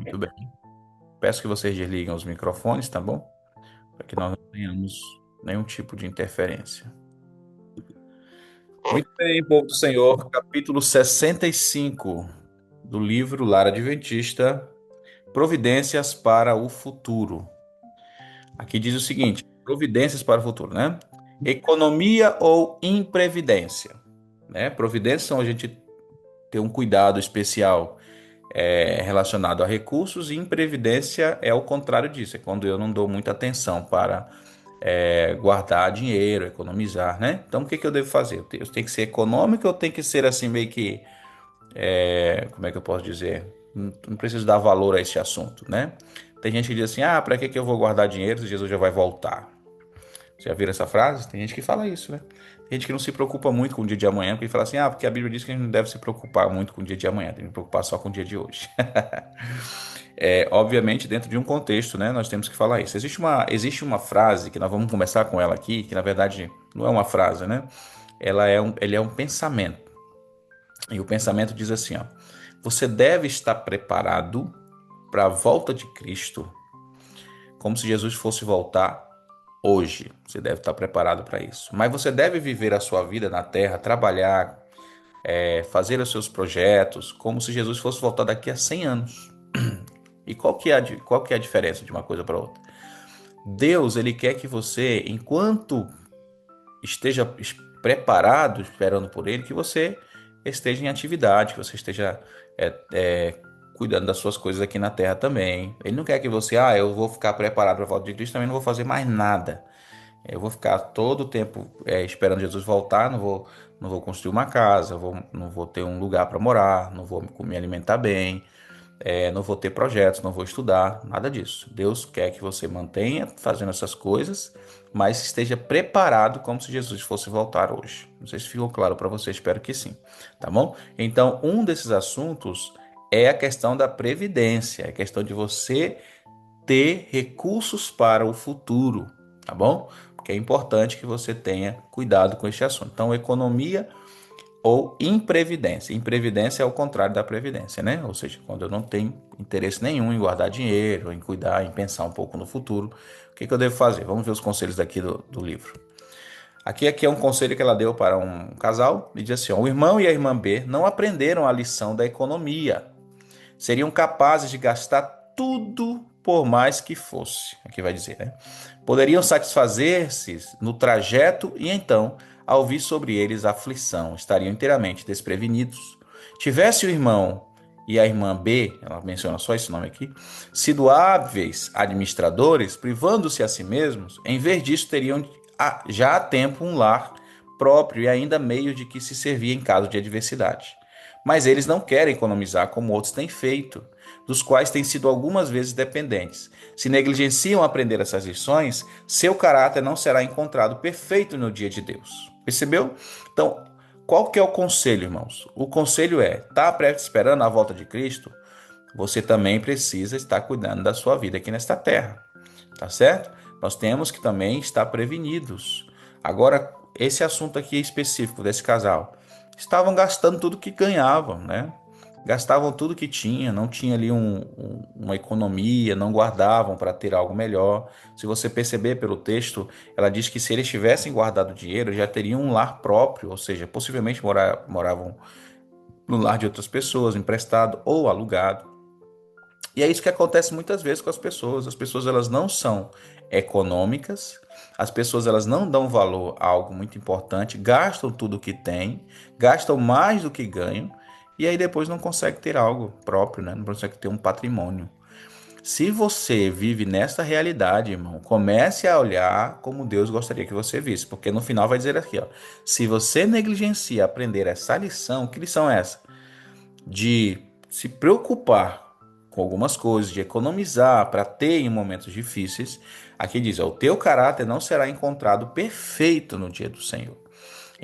Muito bem. Peço que vocês desliguem os microfones, tá bom? Para que nós não tenhamos nenhum tipo de interferência. Muito bem, povo do Senhor, capítulo 65 do livro Lar Adventista, Providências para o Futuro. Aqui diz o seguinte: providências para o futuro, né? Economia ou imprevidência, né? Providências são a gente ter um cuidado especial relacionado a recursos, e imprevidência é o contrário disso, é quando eu não dou muita atenção para guardar dinheiro, economizar, né? Então, o que que eu devo fazer? Eu tenho que ser econômico ou tenho que ser assim meio que, como é que eu posso dizer? Não preciso dar valor a esse assunto, né? Tem gente que diz assim, para que que eu vou guardar dinheiro se Jesus já vai voltar? Você já viram essa frase? Tem gente que fala isso, né? Tem gente que não se preocupa muito com o dia de amanhã, porque fala assim, porque a Bíblia diz que a gente não deve se preocupar muito com o dia de amanhã, tem que se preocupar só com o dia de hoje. Obviamente, dentro de um contexto, né, nós temos que falar isso. Existe uma frase que nós vamos começar com ela aqui, que na verdade não é uma frase, né? Ele é um pensamento. E o pensamento diz assim, ó: você deve estar preparado para a volta de Cristo, como se Jesus fosse voltar hoje. Você deve estar preparado para isso. Mas você deve viver a sua vida na terra, trabalhar, fazer os seus projetos, como se Jesus fosse voltar daqui a 100 anos. E qual que é a diferença de uma coisa para outra? Deus, ele quer que você, enquanto esteja preparado, esperando por ele, que você esteja em atividade, que você esteja cuidando das suas coisas aqui na terra também. Ele não quer que você, eu vou ficar preparado para a volta de Cristo, também não vou fazer mais nada. Eu vou ficar todo o tempo esperando Jesus voltar, não vou construir uma casa, não vou ter um lugar para morar, não vou me alimentar bem, não vou ter projetos, não vou estudar, nada disso. Deus quer que você mantenha fazendo essas coisas, mas esteja preparado como se Jesus fosse voltar hoje. Não sei se ficou claro para você, espero que sim, tá bom? Então, um desses assuntos é a questão da previdência, é a questão de você ter recursos para o futuro, tá bom? Porque é importante que você tenha cuidado com este assunto. Então, economia ou imprevidência. Imprevidência é o contrário da previdência, né? Ou seja, quando eu não tenho interesse nenhum em guardar dinheiro, em cuidar, em pensar um pouco no futuro, o que que eu devo fazer? Vamos ver os conselhos daqui do livro. Aqui é um conselho que ela deu para um casal e diz assim: ó, o irmão e a irmã B não aprenderam a lição da economia. Seriam capazes de gastar tudo por mais que fosse. Aqui vai dizer, né? Poderiam satisfazer-se no trajeto e então, ao vir sobre eles a aflição, estariam inteiramente desprevenidos. Tivesse o irmão e a irmã B, ela menciona só esse nome aqui, sido hábeis administradores, privando-se a si mesmos, em vez disso teriam já há tempo um lar próprio e ainda meio de que se servir em caso de adversidade. Mas eles não querem economizar como outros têm feito, dos quais têm sido algumas vezes dependentes. Se negligenciam aprender essas lições, seu caráter não será encontrado perfeito no dia de Deus. Percebeu? Então, qual que é o conselho, irmãos? O conselho é: tá esperando a volta de Cristo? Você também precisa estar cuidando da sua vida aqui nesta terra, tá certo? Nós temos que também estar prevenidos. Agora, esse assunto aqui específico desse casal, estavam gastando tudo que ganhavam, né? Gastavam tudo que tinha, não tinha ali uma economia, não guardavam para ter algo melhor. Se você perceber pelo texto, ela diz que se eles tivessem guardado dinheiro, já teriam um lar próprio, ou seja, possivelmente moravam no lar de outras pessoas, emprestado ou alugado. E é isso que acontece muitas vezes com as pessoas. As pessoas elas não são econômicas, as pessoas elas não dão valor a algo muito importante, gastam tudo que têm, gastam mais do que ganham, e aí depois não consegue ter algo próprio, né? Não consegue ter um patrimônio. Se você vive nessa realidade, irmão, comece a olhar como Deus gostaria que você visse, porque no final vai dizer aqui, ó, se você negligencia aprender essa lição, que lição é essa? De se preocupar com algumas coisas, de economizar para ter em momentos difíceis, aqui diz, ó, o teu caráter não será encontrado perfeito no dia do Senhor.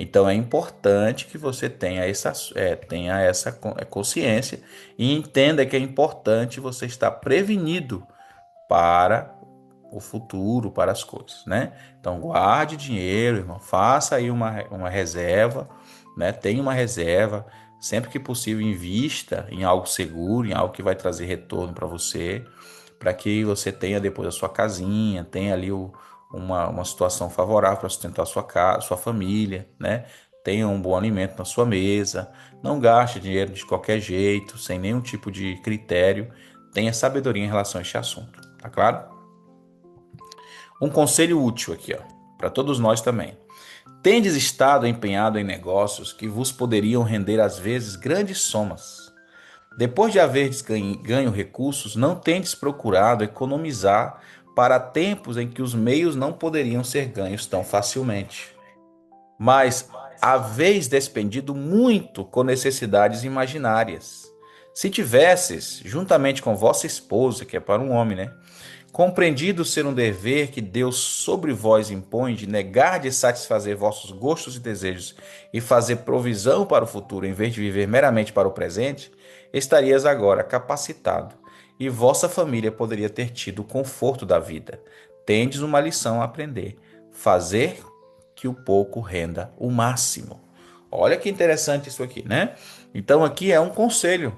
Então é importante que você tenha essa consciência e entenda que é importante você estar prevenido para o futuro para as coisas, né? Então guarde dinheiro, irmão, faça aí uma reserva, né? Tenha uma reserva, sempre que possível invista em algo seguro, em algo que vai trazer retorno para você, para que você tenha depois a sua casinha, tenha ali uma situação favorável para sustentar a sua casa, sua família, né? Tenha um bom alimento na sua mesa, não gaste dinheiro de qualquer jeito, sem nenhum tipo de critério, tenha sabedoria em relação a este assunto, tá claro? Um conselho útil aqui, ó, para todos nós também. Tendes estado empenhado em negócios que vos poderiam render às vezes grandes somas. Depois de haverdes ganho recursos, não tendes procurado economizar para tempos em que os meios não poderiam ser ganhos tão facilmente. Mas haveis despendido muito com necessidades imaginárias. Se tivesses, juntamente com vossa esposa, que é para um homem, né? Compreendido ser um dever que Deus sobre vós impõe de negar de satisfazer vossos gostos e desejos e fazer provisão para o futuro em vez de viver meramente para o presente, estarias agora capacitado e vossa família poderia ter tido o conforto da vida. Tendes uma lição a aprender: fazer que o pouco renda o máximo. Olha que interessante isso aqui, né? Então aqui é um conselho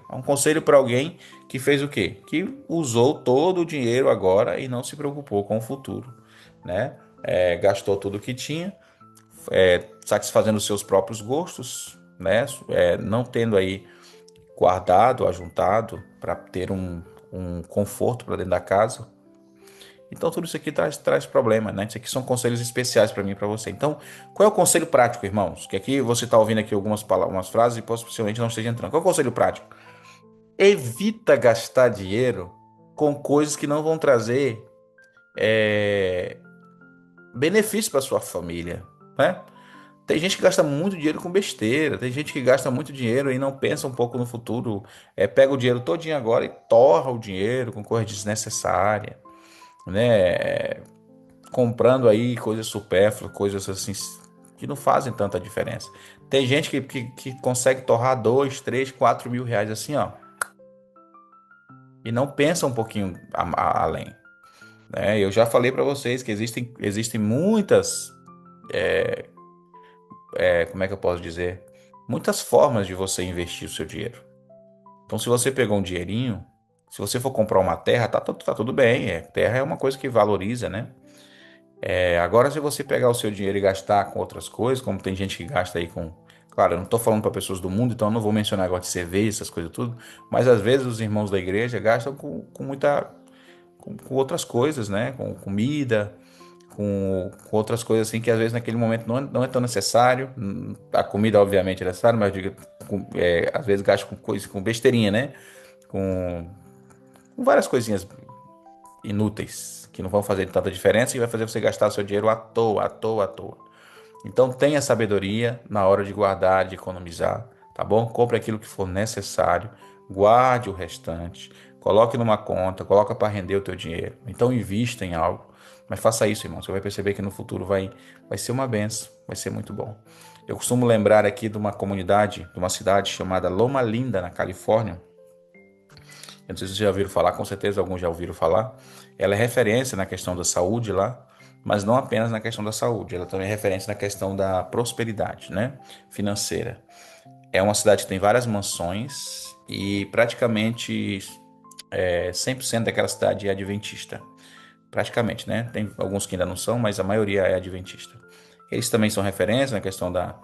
para alguém que fez o quê? Que usou todo o dinheiro agora e não se preocupou com o futuro, né? Gastou tudo o que tinha, satisfazendo os seus próprios gostos, né? Não tendo aí guardado, ajuntado para ter um conforto para dentro da casa. Então tudo isso aqui traz problema, né? Isso aqui são conselhos especiais para mim e para você. Então, qual é o conselho prático, irmãos? Que aqui você está ouvindo aqui algumas palavras, umas frases e possivelmente não esteja entrando. Qual é o conselho prático? Evita gastar dinheiro com coisas que não vão trazer é, benefício para sua família, né? Tem gente que gasta muito dinheiro com besteira, tem gente que gasta muito dinheiro e não pensa um pouco no futuro, pega o dinheiro todinho agora e torra o dinheiro com coisa desnecessária, né? Comprando aí coisas supérfluas, coisas assim que não fazem tanta diferença. Tem gente que consegue torrar 2, 3, 4 mil reais assim, ó, e não pensa um pouquinho além. Né? Eu já falei para vocês que existem muitas, como é que eu posso dizer? Muitas formas de você investir o seu dinheiro. Então, se você pegou um dinheirinho, se você for comprar uma terra, tá tudo bem. Terra é uma coisa que valoriza, né? Agora, se você pegar o seu dinheiro e gastar com outras coisas, como tem gente que gasta aí com. Claro, eu não estou falando para pessoas do mundo, então eu não vou mencionar agora de cerveja, essas coisas tudo, mas às vezes os irmãos da igreja gastam com muita. Com outras coisas, né? Com comida, com outras coisas assim que às vezes naquele momento não é tão necessário. A comida, obviamente, é necessária, mas eu digo, às vezes gasta com coisa, com besteirinha, né? Com, com várias coisinhas inúteis que não vão fazer tanta diferença e vai fazer você gastar seu dinheiro à toa, à toa, à toa. Então tenha sabedoria na hora de guardar, de economizar, tá bom? Compre aquilo que for necessário, guarde o restante, coloque numa conta, coloca para render o teu dinheiro. Então invista em algo, mas faça isso, irmão. Você vai perceber que no futuro vai ser uma benção, vai ser muito bom. Eu costumo lembrar aqui de uma comunidade, de uma cidade chamada Loma Linda, na Califórnia. Eu não sei se vocês já ouviram falar, com certeza alguns já ouviram falar. Ela é referência na questão da saúde lá, mas não apenas na questão da saúde, ela também é referência na questão da prosperidade, né, financeira. É uma cidade que tem várias mansões e praticamente 100% daquela cidade é adventista. Praticamente, né? Tem alguns que ainda não são, mas a maioria é adventista. Eles também são referência na questão da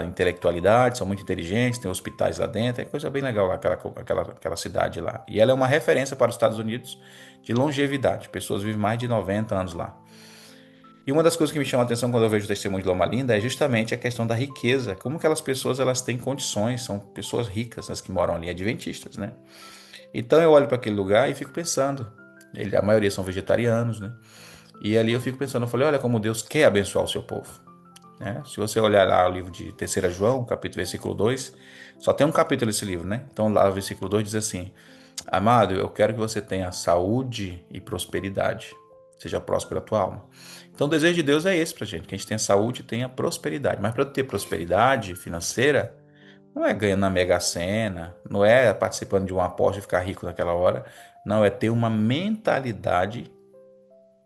intelectualidade, são muito inteligentes, tem hospitais lá dentro, é coisa bem legal lá, aquela cidade lá. E ela é uma referência para os Estados Unidos de longevidade, pessoas vivem mais de 90 anos lá. E uma das coisas que me chama a atenção quando eu vejo o testemunho de Loma Linda é justamente a questão da riqueza, como aquelas pessoas elas têm condições, são pessoas ricas as que moram ali, adventistas, né? Então eu olho para aquele lugar e fico pensando, a maioria são vegetarianos, né? E ali eu fico pensando, eu falei, olha como Deus quer abençoar o seu povo. Né? Se você olhar lá o livro de 3 João, capítulo, versículo 2, só tem um capítulo nesse livro, né? Então lá o versículo 2 diz assim: Amado, eu quero que você tenha saúde e prosperidade, seja próspera a tua alma. Então o desejo de Deus é esse pra gente, que a gente tenha saúde e tenha prosperidade. Mas para ter prosperidade financeira, não é ganhando na Mega Sena, não é participando de uma aposta e ficar rico naquela hora, não, é ter uma mentalidade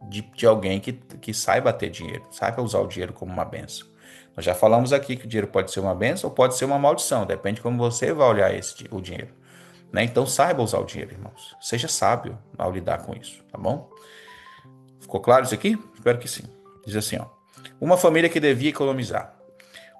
de alguém que saiba ter dinheiro, saiba usar o dinheiro como uma bênção. Nós já falamos aqui que o dinheiro pode ser uma bênção ou pode ser uma maldição, depende de como você vai olhar o dinheiro. Né? Então saiba usar o dinheiro, irmãos. Seja sábio ao lidar com isso, tá bom? Ficou claro isso aqui? Espero que sim. Diz assim, ó. Uma família que devia economizar.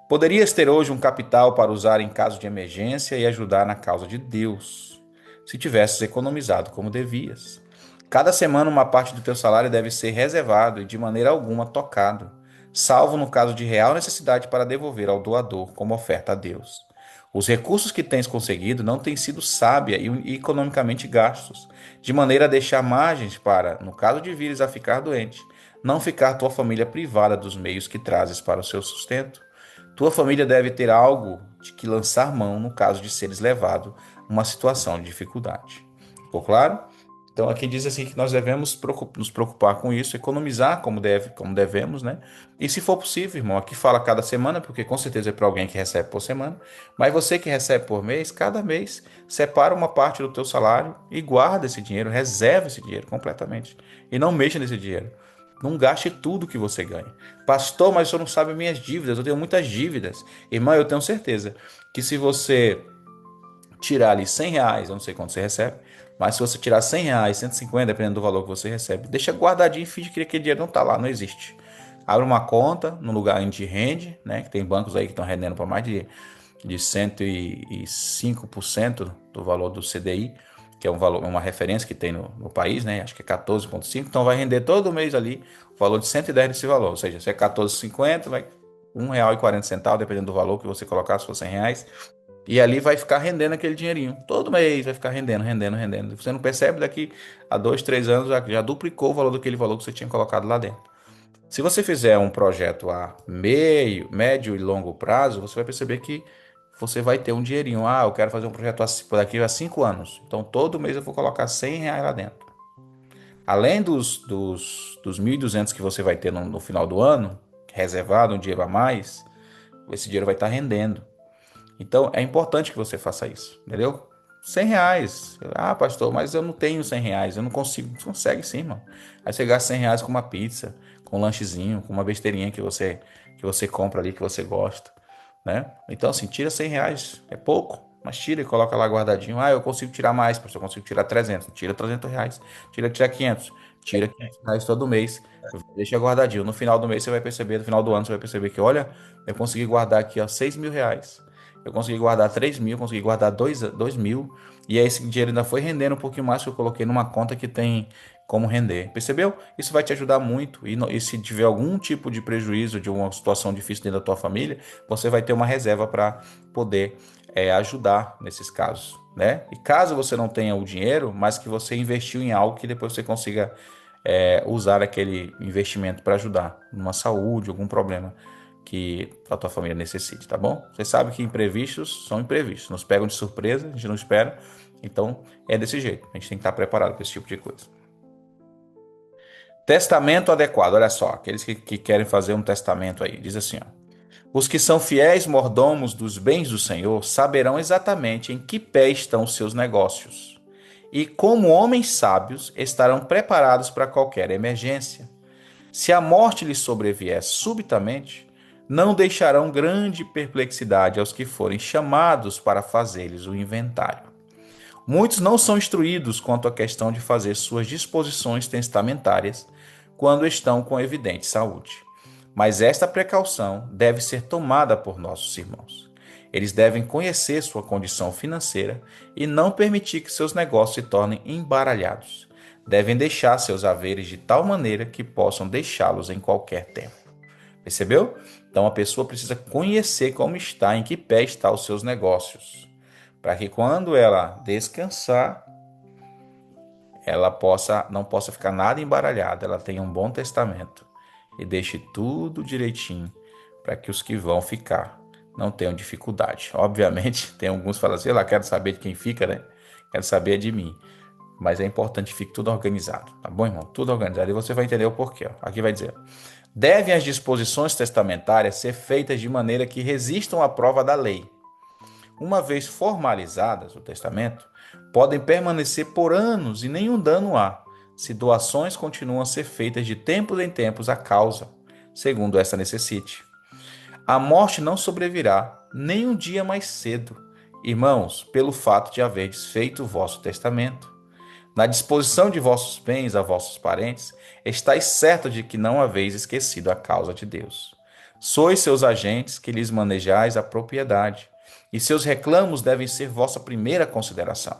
Poderias ter hoje um capital para usar em caso de emergência e ajudar na causa de Deus, se tivesses economizado como devias. Cada semana uma parte do teu salário deve ser reservado e de maneira alguma tocado, salvo no caso de real necessidade para devolver ao doador como oferta a Deus. Os recursos que tens conseguido não têm sido sábia e economicamente gastos, de maneira a deixar margens para, no caso de vires a ficar doente, não ficar tua família privada dos meios que trazes para o seu sustento. Tua família deve ter algo de que lançar mão no caso de seres levado a uma situação de dificuldade. Ficou claro? Então aqui diz assim que nós devemos nos preocupar com isso, economizar como devemos, né? E se for possível, irmão, aqui fala cada semana, porque com certeza é para alguém que recebe por semana, mas você que recebe por mês, cada mês, separa uma parte do teu salário e guarda esse dinheiro, reserva esse dinheiro completamente e não mexa nesse dinheiro. Não gaste tudo que você ganha. Pastor, mas o senhor não sabe minhas dívidas. Eu tenho muitas dívidas. Irmão, eu tenho certeza que se você tirar ali R$ 100, eu não sei quanto você recebe, mas se você tirar R$ 100, 150, dependendo do valor que você recebe, deixa guardadinho e finge que aquele dinheiro não está lá, não existe. Abre uma conta no lugar onde rende, né? Que tem bancos aí que estão rendendo para mais de 105% do valor do CDI, que é um valor, uma referência que tem no país, né? Acho que é 14,5. Então vai render todo mês ali o valor de 110 desse valor. Ou seja, se é 14,50, vai R$ 1,40, dependendo do valor que você colocar, se for R$ 100. E ali vai ficar rendendo aquele dinheirinho. Todo mês vai ficar rendendo, rendendo, rendendo. Você não percebe, daqui a 2, 3 anos já duplicou o valor daquele valor que você tinha colocado lá dentro. Se você fizer um projeto a médio e longo prazo, você vai perceber que você vai ter um dinheirinho. Ah, eu quero fazer um projeto daqui a 5 anos. Então todo mês eu vou colocar R$ 100 lá dentro. Além dos 1.200 que você vai ter no final do ano, reservado, um dinheiro a mais, esse dinheiro vai estar rendendo. Então é importante que você faça isso, entendeu? R$ 100. Ah, pastor, mas eu não tenho R$ 100, eu não consigo. Você consegue sim, mano. Aí você gasta R$ 100 com uma pizza, com um lanchezinho, com uma besteirinha que você compra ali, que você gosta, né? Então, assim, tira R$ 100, é pouco, mas tira e coloca lá guardadinho. Ah, eu consigo tirar mais, pastor, eu consigo tirar 300. Tira R$ 300. Tira 500. Tira R$ 500 todo mês. Deixa guardadinho. No final do mês você vai perceber, no final do ano você vai perceber que, olha, eu consegui guardar aqui, ó, R$ 6.000. Eu consegui guardar 3.000, consegui guardar 2.000, e aí esse dinheiro ainda foi rendendo um pouquinho mais que eu coloquei numa conta que tem como render. Percebeu? Isso vai te ajudar muito. E se tiver algum tipo de prejuízo, de uma situação difícil dentro da tua família, você vai ter uma reserva para poder ajudar nesses casos, né? E caso você não tenha o dinheiro, mas que você investiu em algo que depois você consiga usar aquele investimento para ajudar numa saúde, algum problema que a tua família necessite, tá bom? Você sabe que imprevistos são imprevistos, nos pegam de surpresa, a gente não espera, então é desse jeito, a gente tem que estar preparado para esse tipo de coisa. Testamento adequado, olha só, aqueles que querem fazer um testamento aí, diz assim, ó. Os que são fiéis mordomos dos bens do Senhor saberão exatamente em que pé estão os seus negócios, e como homens sábios estarão preparados para qualquer emergência. Se a morte lhes sobrevier subitamente, não deixarão grande perplexidade aos que forem chamados para fazer-lhes o inventário. Muitos não são instruídos quanto à questão de fazer suas disposições testamentárias quando estão com evidente saúde. Mas esta precaução deve ser tomada por nossos irmãos. Eles devem conhecer sua condição financeira e não permitir que seus negócios se tornem embaralhados. Devem deixar seus haveres de tal maneira que possam deixá-los em qualquer tempo. Percebeu? Então a pessoa precisa conhecer como está, em que pé estão os seus negócios, para que quando ela descansar, ela não possa ficar nada embaralhada, ela tenha um bom testamento e deixe tudo direitinho para que os que vão ficar não tenham dificuldade. Obviamente, tem alguns que falam assim, quero saber de quem fica, né? Quero saber de mim. Mas é importante que fique tudo organizado, tá bom, irmão? Tudo organizado e você vai entender o porquê. Aqui vai dizer: devem as disposições testamentárias ser feitas de maneira que resistam à prova da lei. Uma vez formalizadas o testamento, podem permanecer por anos e nenhum dano há, se doações continuam a ser feitas de tempos em tempos à causa, segundo essa necessite. A morte não sobrevirá nem um dia mais cedo, irmãos, pelo fato de haverdes feito o vosso testamento. Na disposição de vossos bens a vossos parentes, estáis certos de que não haveis esquecido a causa de Deus. Sois seus agentes que lhes manejais a propriedade, e seus reclamos devem ser vossa primeira consideração.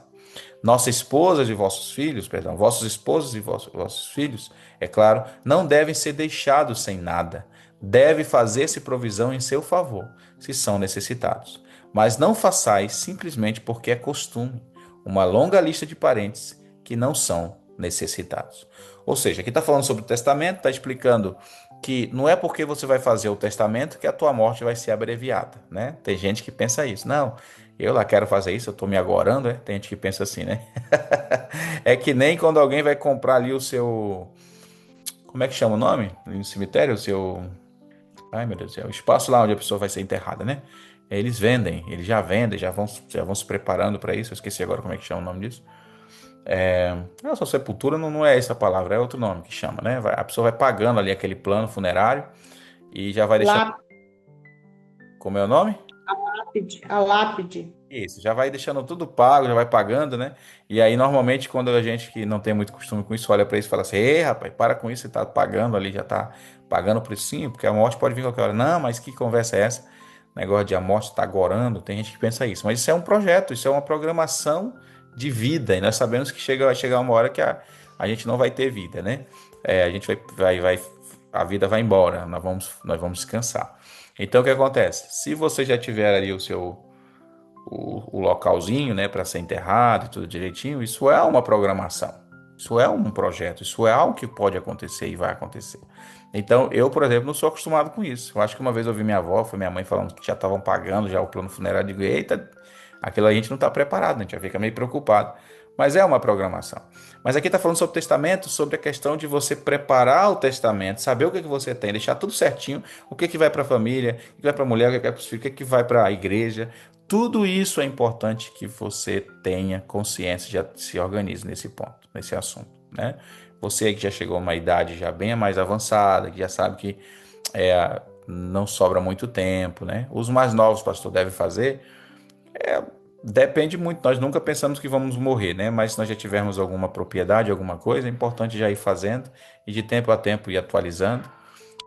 Nossas esposas e vossos filhos, perdão, vossos esposos e vossos filhos, é claro, não devem ser deixados sem nada. Deve fazer-se provisão em seu favor, se são necessitados. Mas não façais simplesmente porque é costume, uma longa lista de parentes que não são necessitados. Ou seja, aqui está falando sobre o testamento, está explicando que não é porque você vai fazer o testamento que a tua morte vai ser abreviada, né? Tem gente que pensa isso. Não, eu lá quero fazer isso, eu estou me agorando, né? Tem gente que pensa assim, né? É que nem quando alguém vai comprar ali o seu... Como é que chama o nome? No cemitério, o seu... Ai, meu Deus do céu. O espaço lá onde a pessoa vai ser enterrada, né? Eles vendem, eles já vendem, já vão se preparando para isso. Eu esqueci agora como é que chama o nome disso. A sua sepultura não é essa palavra, é outro nome que chama, né? A pessoa vai pagando ali aquele plano funerário e já vai deixando. Lá, Como é o nome? a lápide. Isso, já vai deixando tudo pago, já vai pagando, né? E aí, normalmente, quando a gente que não tem muito costume com isso, olha para isso e fala assim: ei, rapaz, para com isso, você tá pagando ali, já tá pagando por isso, sim, porque a morte pode vir a qualquer hora. Não, mas que conversa é essa? Negócio de a morte tá agorando, tem gente que pensa isso. Mas isso é um projeto, isso é uma programação de vida, e nós sabemos que vai chegar uma hora que a gente não vai ter vida, né? A gente a vida vai embora, nós vamos descansar. Então, o que acontece? Se você já tiver ali o localzinho, né, para ser enterrado e tudo direitinho, isso é uma programação, isso é um projeto, isso é algo que pode acontecer e vai acontecer. Então, eu, por exemplo, não sou acostumado com isso. Eu acho que uma vez eu ouvi minha avó, foi minha mãe falando que já estavam pagando já o plano funerário. Eu digo, eita, aquilo a gente não está preparado, a gente já fica meio preocupado. Mas é uma programação. Mas aqui está falando sobre o testamento, sobre a questão de você preparar o testamento, saber o que, que você tem, deixar tudo certinho, o que, que vai para a família, o que vai para a mulher, o que vai para os filhos, o que, que vai para a igreja. Tudo isso é importante que você tenha consciência, já se organize nesse ponto, nesse assunto, né? Você que já chegou a uma idade já bem mais avançada, que já sabe que não sobra muito tempo, né? Os mais novos, pastor, devem fazer. Depende muito, nós nunca pensamos que vamos morrer, né? Mas se nós já tivermos alguma propriedade, alguma coisa, é importante já ir fazendo e de tempo a tempo ir atualizando,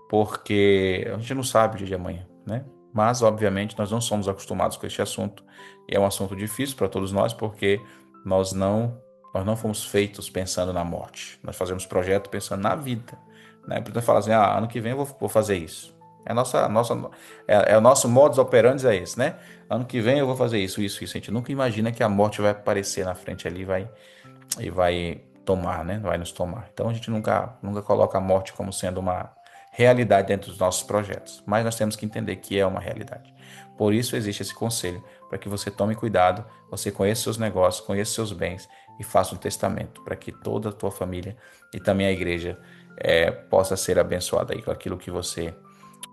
porque a gente não sabe o dia de amanhã, né? Mas, obviamente, nós não somos acostumados com este assunto. E é um assunto difícil para todos nós, porque nós não, nós não fomos feitos pensando na morte. Nós fazemos projeto pensando na vida, né? Por falar assim, ano que vem eu vou fazer isso. É o nosso modus operandi é esse, né? Ano que vem eu vou fazer isso, isso, isso. A gente nunca imagina que a morte vai aparecer na frente ali e vai tomar, né? Vai nos tomar. Então a gente nunca coloca a morte como sendo uma realidade dentro dos nossos projetos. Mas nós temos que entender que é uma realidade. Por isso existe esse conselho, para que você tome cuidado, você conheça seus negócios, conheça seus bens e faça um testamento, para que toda a tua família e também a igreja possa ser abençoada aí com aquilo que você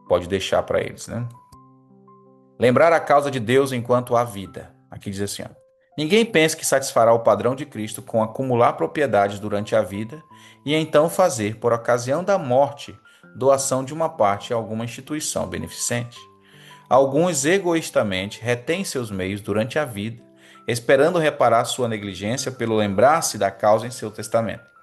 pode deixar para eles, né? Lembrar a causa de Deus enquanto há vida. Aqui diz assim, ó. Ninguém pense que satisfará o padrão de Cristo com acumular propriedades durante a vida e então fazer, por ocasião da morte, doação de uma parte a alguma instituição beneficente. Alguns egoístamente retêm seus meios durante a vida, esperando reparar sua negligência pelo lembrar-se da causa em seu testamento.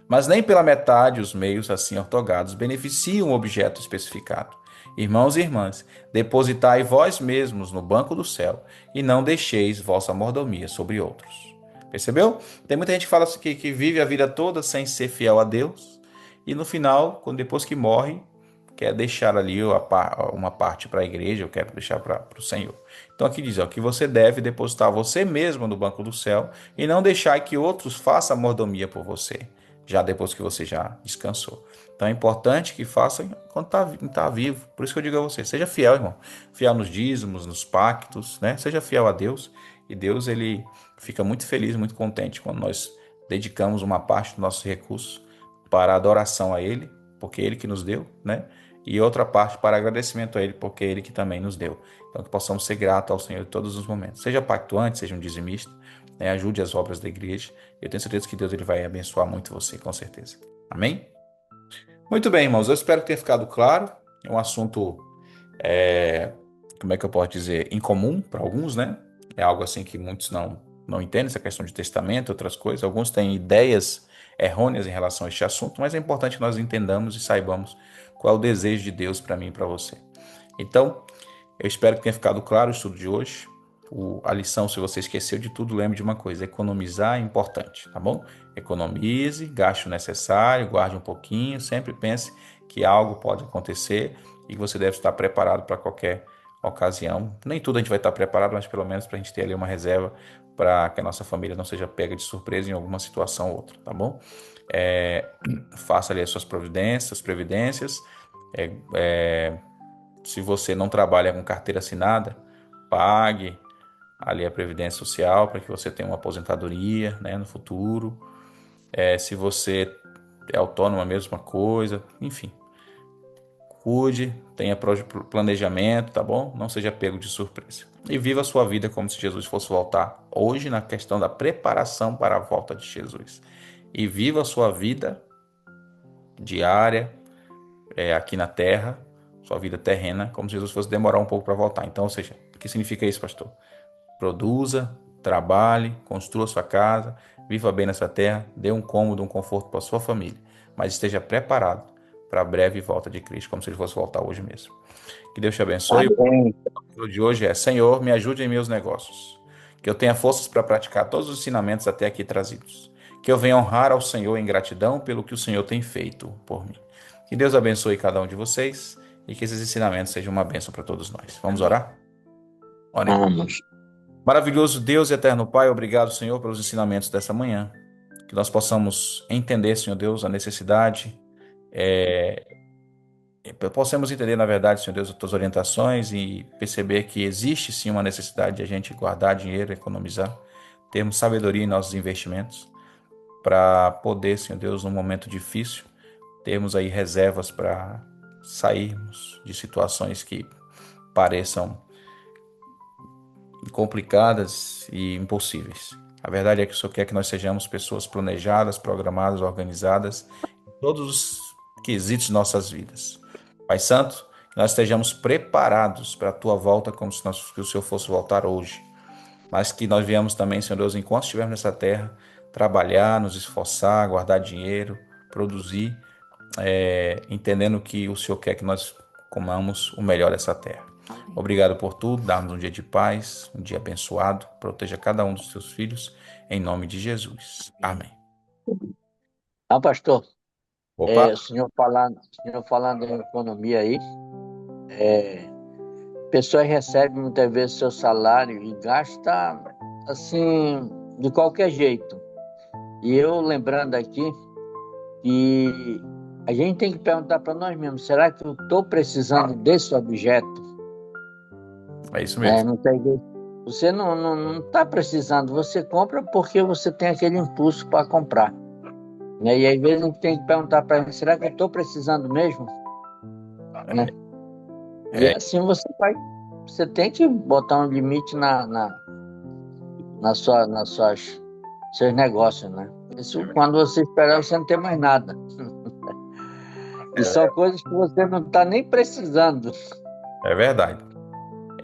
Mas nem pela metade os meios assim ortogados beneficiam o objeto especificado. Irmãos e irmãs, depositai vós mesmos no banco do céu e não deixeis vossa mordomia sobre outros. Percebeu? Tem muita gente que fala que vive a vida toda sem ser fiel a Deus e no final, depois que morre, quer deixar ali uma parte para a igreja, eu quero deixar para o Senhor. Então aqui diz que você deve depositar você mesmo no banco do céu e não deixar que outros façam a mordomia por você, já depois que você já descansou. Então é importante que faça quando está vivo. Por isso que eu digo a você, seja fiel, irmão. Fiel nos dízimos, nos pactos, né? Seja fiel a Deus. E Deus, ele fica muito feliz, muito contente quando nós dedicamos uma parte dos nossos recursos para adoração a Ele, porque é Ele que nos deu, né? E outra parte para agradecimento a Ele, porque é Ele que também nos deu. Então que possamos ser gratos ao Senhor em todos os momentos. Seja pactuante, seja um dizimista, né? Ajude as obras da igreja. Eu tenho certeza que Deus ele vai abençoar muito você, com certeza. Amém? Muito bem, irmãos. Eu espero que tenha ficado claro. É um assunto, é, como é que eu posso dizer, incomum para alguns, né? É algo assim que muitos não entendem, essa questão de testamento, outras coisas. Alguns têm ideias errôneas em relação a este assunto, mas é importante que nós entendamos e saibamos qual é o desejo de Deus para mim e para você. Então, eu espero que tenha ficado claro o estudo de hoje. A lição, se você esqueceu de tudo, lembre de uma coisa: economizar é importante, tá bom? Economize, gaste o necessário, guarde um pouquinho, sempre pense que algo pode acontecer e você deve estar preparado para qualquer ocasião. Nem tudo a gente vai estar preparado, mas pelo menos para a gente ter ali uma reserva para que a nossa família não seja pega de surpresa em alguma situação ou outra, tá bom? É, faça ali as suas providências, suas previdências. É, se você não trabalha com carteira assinada, pague ali a Previdência Social para que você tenha uma aposentadoria, né, no futuro. Se você é autônomo, a mesma coisa. Enfim, cuide, tenha planejamento, tá bom? Não seja pego de surpresa. E viva a sua vida como se Jesus fosse voltar hoje na questão da preparação para a volta de Jesus. E viva a sua vida diária, aqui na terra, sua vida terrena, como se Jesus fosse demorar um pouco para voltar. Então, ou seja, o que significa isso, pastor? Produza, trabalhe, construa sua casa, viva bem nessa terra, dê um cômodo, um conforto para sua família, mas esteja preparado para a breve volta de Cristo, como se ele fosse voltar hoje mesmo. Que Deus te abençoe. Amém. O título de hoje é: Senhor, me ajude em meus negócios. Que eu tenha forças para praticar todos os ensinamentos até aqui trazidos. Que eu venha honrar ao Senhor em gratidão pelo que o Senhor tem feito por mim. Que Deus abençoe cada um de vocês e que esses ensinamentos sejam uma bênção para todos nós. Vamos orar? Orem. Vamos. Maravilhoso Deus e eterno Pai, obrigado, Senhor, pelos ensinamentos dessa manhã. Que nós possamos entender, Senhor Deus, a necessidade, é, possamos entender, na verdade, Senhor Deus, as tuas orientações e perceber que existe sim uma necessidade de a gente guardar dinheiro, economizar, termos sabedoria em nossos investimentos, para poder, Senhor Deus, num momento difícil, termos aí reservas para sairmos de situações que pareçam complicadas e impossíveis. A verdade é que o Senhor quer que nós sejamos pessoas planejadas, programadas, organizadas, em todos os quesitos de nossas vidas. Pai Santo, que nós estejamos preparados para a Tua volta, como se o Senhor fosse voltar hoje. Mas que nós viemos também, Senhor Deus, enquanto estivermos nessa terra, trabalhar, nos esforçar, guardar dinheiro, produzir, entendendo que o Senhor quer que nós comamos o melhor dessa terra. Obrigado por tudo, dá-nos um dia de paz, um dia abençoado, proteja cada um dos seus filhos, em nome de Jesus. Amém. Pastor, Opa, o senhor falando em economia aí, pessoas recebem muitas vezes seu salário e gasta assim, de qualquer jeito. E eu lembrando aqui que a gente tem que perguntar para nós mesmos, será que eu estou precisando desse objeto? é isso mesmo. Não tem jeito. Você não está precisando, você compra porque você tem aquele impulso para comprar. Né? E às vezes a gente tem que perguntar para ele, será que eu estou precisando mesmo? Né? E assim você tem que botar um limite nas seus negócios, né? Isso, quando você esperar, você não tem mais nada. E são coisas que você não está nem precisando. É verdade.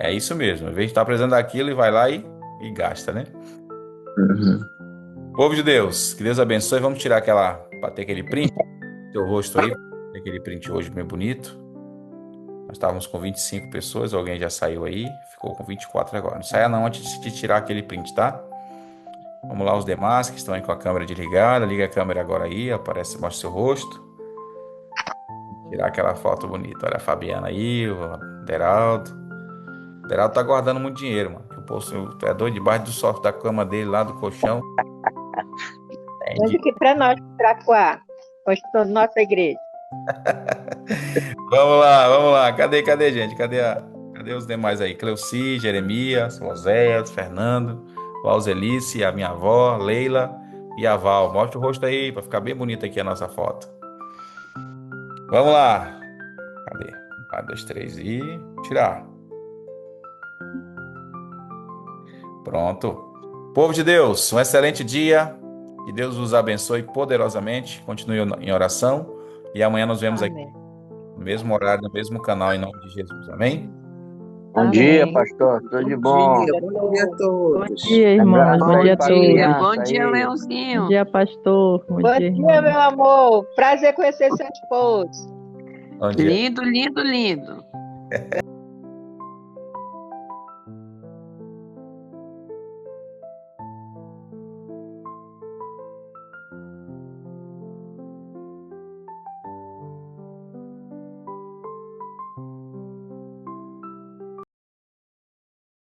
É isso mesmo. Às vezes está precisando daquilo e vai lá e gasta, né? Povo de Deus, que Deus abençoe. Vamos tirar para ter aquele print, teu rosto aí, ter aquele print hoje bem bonito. Nós estávamos com 25 pessoas, alguém já saiu aí, ficou com 24 agora. Não saia não antes de tirar aquele print, tá? Vamos lá os demais que estão aí com a câmera desligada. Liga a câmera agora aí, aparece, mostra seu rosto. Tirar aquela foto bonita. Olha a Fabiana aí, o Deraldo. O Deraldo tá guardando muito dinheiro, mano. O poço é doido debaixo do sofá da cama dele, lá do colchão. Mande aqui para nós, para a construção da nossa igreja. Vamos lá. Cadê, gente? Cadê os demais aí? Cleuci, Jeremias, Oséias, Fernando, Valzelice, a minha avó, Leila e a Val. Mostra o rosto aí para ficar bem bonita aqui a nossa foto. Vamos lá. Cadê? 1, 2, 3 e tirar. Pronto. Povo de Deus, um excelente dia. Que Deus os abençoe poderosamente. Continue em oração. E amanhã nos vemos aqui Amém. no mesmo horário, no mesmo canal, em nome de Jesus. Amém? Bom dia, Amém. pastor. Tudo de Bom bom. dia, bom dia a Bom todos. Bom dia, irmãos. Lembrando Bom aí dia a pra todos. criança Bom dia, aí. Bom Leãozinho. dia, pastor. Bom Bom dia, dia, irmão. meu amor. Prazer conhecer seu esposo. Bom dia. Lindo, lindo, lindo.